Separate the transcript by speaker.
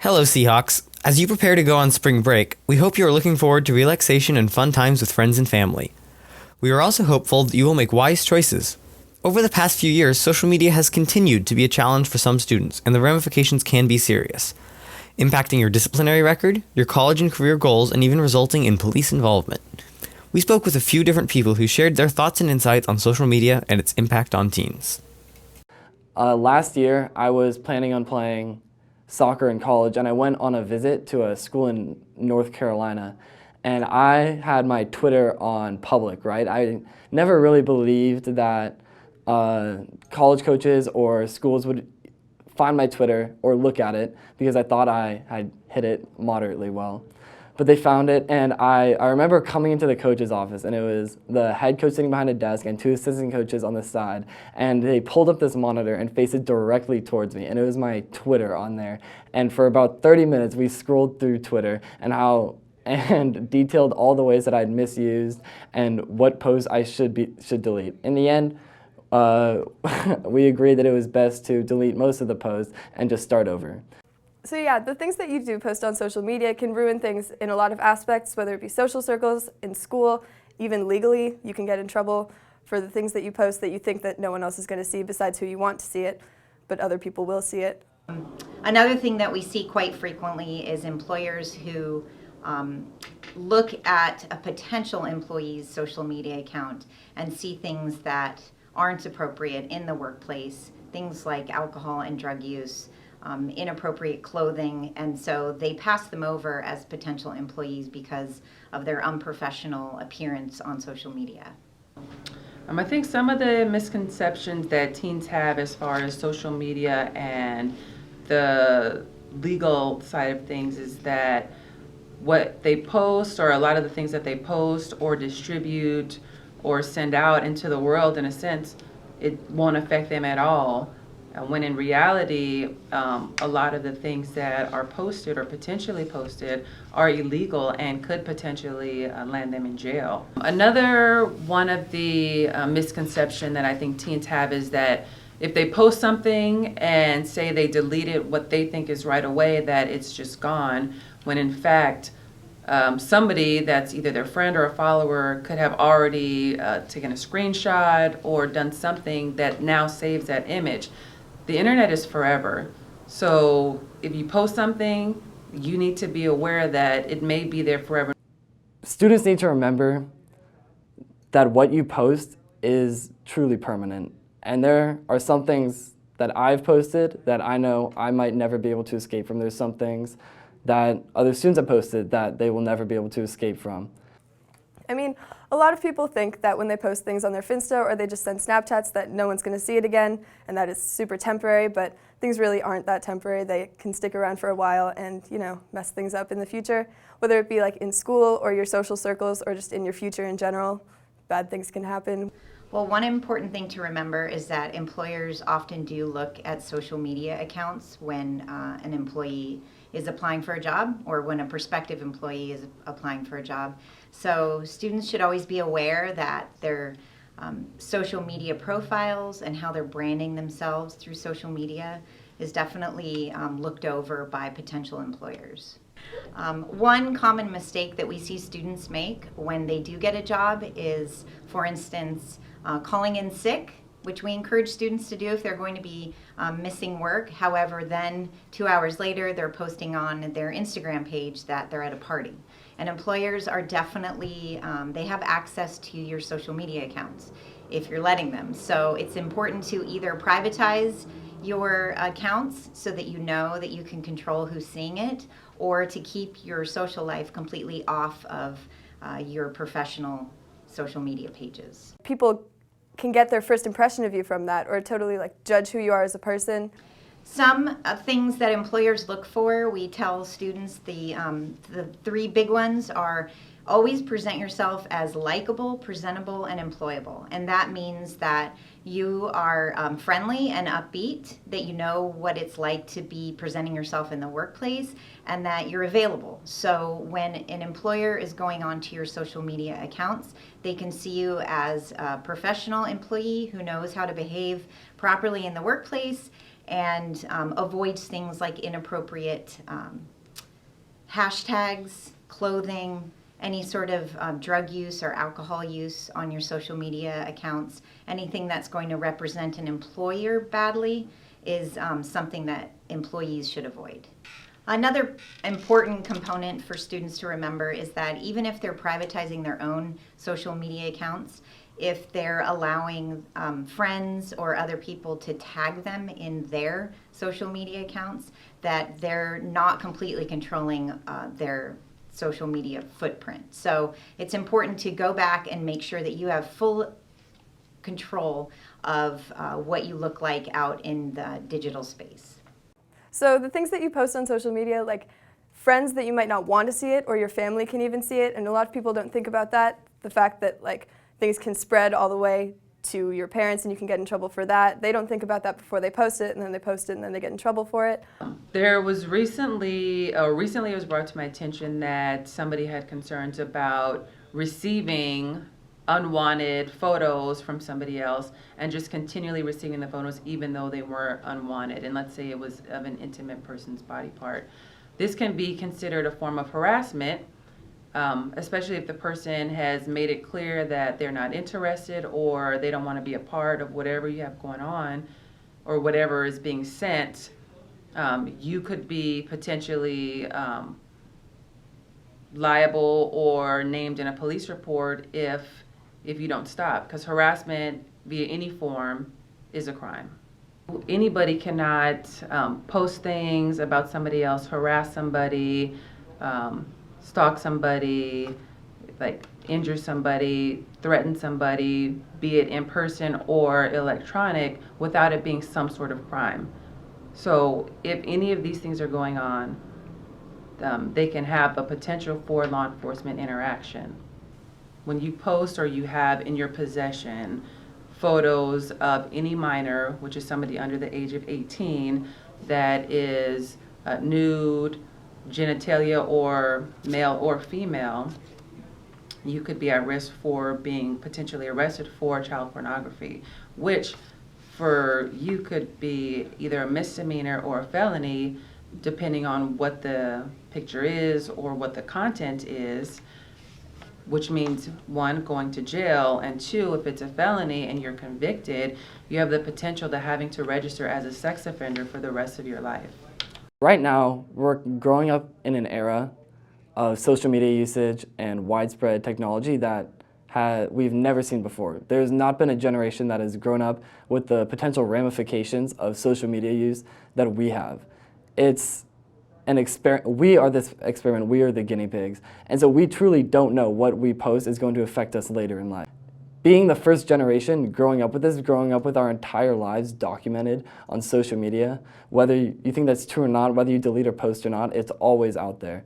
Speaker 1: Hello, Seahawks. As you prepare to go on spring break, we hope you are looking forward to relaxation and fun times with friends and family. We are also hopeful that you will make wise choices. Over the past few years, social media has continued to be a challenge for some students, and the ramifications can be serious, impacting your disciplinary record, your college and career goals, and even resulting in police involvement. We spoke with a few different people who shared their thoughts and insights on social media and its impact on teens.
Speaker 2: Last year, I was planning on playing soccer in college, and I went on a visit to a school in North Carolina, and I had my Twitter on public, right? I never really believed that college coaches or schools would find my Twitter or look at it because I thought I had hit it moderately well. But they found it, and I remember coming into the coach's office, and it was the head coach sitting behind a desk and two assistant coaches on the side, and they pulled up this monitor and faced it directly towards me, and it was my Twitter on there. And for about 30 minutes, we scrolled through Twitter and detailed all the ways that I'd misused and what posts I should delete. In the end, we agreed that it was best to delete most of the posts and just start over.
Speaker 3: So yeah, the things that you do post on social media can ruin things in a lot of aspects, whether it be social circles, in school, even legally. You can get in trouble for the things that you post that you think that no one else is going to see besides who you want to see it, but other people will see it.
Speaker 4: Another thing that we see quite frequently is employers who look at a potential employee's social media account and see things that aren't appropriate in the workplace, things like alcohol and drug use, inappropriate clothing, and so they pass them over as potential employees because of their unprofessional appearance on social media.
Speaker 5: I think some of the misconceptions that teens have as far as social media and the legal side of things is that what they post, or a lot of the things that they post or distribute or send out into the world, in a sense, it won't affect them at all. When in reality, a lot of the things that are posted or potentially posted are illegal and could potentially land them in jail. Another one of the misconception that I think teens have is that if they post something and say they deleted what they think is right away, that it's just gone, when in fact, somebody that's either their friend or a follower could have already taken a screenshot or done something that now saves that image. The internet is forever, so if you post something, you need to be aware that it may be there forever.
Speaker 2: Students need to remember that what you post is truly permanent, and there are some things that I've posted that I know I might never be able to escape from. There's some things that other students have posted that they will never be able to escape from.
Speaker 3: I mean, a lot of people think that when they post things on their Finsta or they just send Snapchats that no one's going to see it again, and that is super temporary, but things really aren't that temporary. They can stick around for a while and, mess things up in the future, whether it be like in school or your social circles or just in your future in general. Bad things can happen.
Speaker 4: Well, one important thing to remember is that employers often do look at social media accounts when an employee is applying for a job or when a prospective employee is applying for a job. So students should always be aware that their social media profiles and how they're branding themselves through social media is definitely looked over by potential employers. One common mistake that we see students make when they do get a job is, for instance, calling in sick, which we encourage students to do if they're going to be missing work. However, then 2 hours later, they're posting on their Instagram page that they're at a party. And employers are definitely, they have access to your social media accounts if you're letting them. So it's important to either privatize your accounts so that you know that you can control who's seeing it, or to keep your social life completely off of your professional social media pages.
Speaker 3: People can get their first impression of you from that, or totally judge who you are as a person.
Speaker 4: Some things that employers look for, we tell students the three big ones are: always present yourself as likable, presentable, and employable. And that means that you are friendly and upbeat, that you know what it's like to be presenting yourself in the workplace, and that you're available. So when an employer is going onto your social media accounts, they can see you as a professional employee who knows how to behave properly in the workplace, and avoids things like inappropriate hashtags, clothing, any sort of drug use or alcohol use on your social media accounts. Anything that's going to represent an employer badly is something that employees should avoid. Another important component for students to remember is that even if they're privatizing their own social media accounts, if they're allowing friends or other people to tag them in their social media accounts, that they're not completely controlling their social media footprint. So it's important to go back and make sure that you have full control of what you look like out in the digital space.
Speaker 3: So the things that you post on social media, like friends that you might not want to see it, or your family can even see it, and a lot of people don't think about that. The fact that like things can spread all the way to your parents and you can get in trouble for that. They don't think about that before they post it, and then they post it and then they get in trouble for it.
Speaker 5: There was recently it was brought to my attention that somebody had concerns about receiving unwanted photos from somebody else and just continually receiving the photos even though they were unwanted. And let's say it was of an intimate person's body part. This can be considered a form of harassment, especially if the person has made it clear that they're not interested or they don't want to be a part of whatever you have going on or whatever is being sent. You could be potentially liable or named in a police report if you don't stop, because harassment via any form is a crime. Anybody cannot post things about somebody else, harass somebody, stalk somebody, like injure somebody, threaten somebody, be it in person or electronic, without it being some sort of crime. So if any of these things are going on, they can have a potential for law enforcement interaction. When you post or you have in your possession photos of any minor, which is somebody under the age of 18, that is nude, genitalia, or male or female, you could be at risk for being potentially arrested for child pornography, which for you could be either a misdemeanor or a felony, depending on what the picture is or what the content is, which means, one, going to jail, and two, if it's a felony and you're convicted, you have the potential to having to register as a sex offender for the rest of your life.
Speaker 2: Right now, we're growing up in an era of social media usage and widespread technology that we've never seen before. There's not been a generation that has grown up with the potential ramifications of social media use that we have. It's an experiment. We are this experiment. We are the guinea pigs. And so we truly don't know what we post is going to affect us later in life. Being the first generation, growing up with this, growing up with our entire lives documented on social media, whether you think that's true or not, whether you delete or post or not, it's always out there.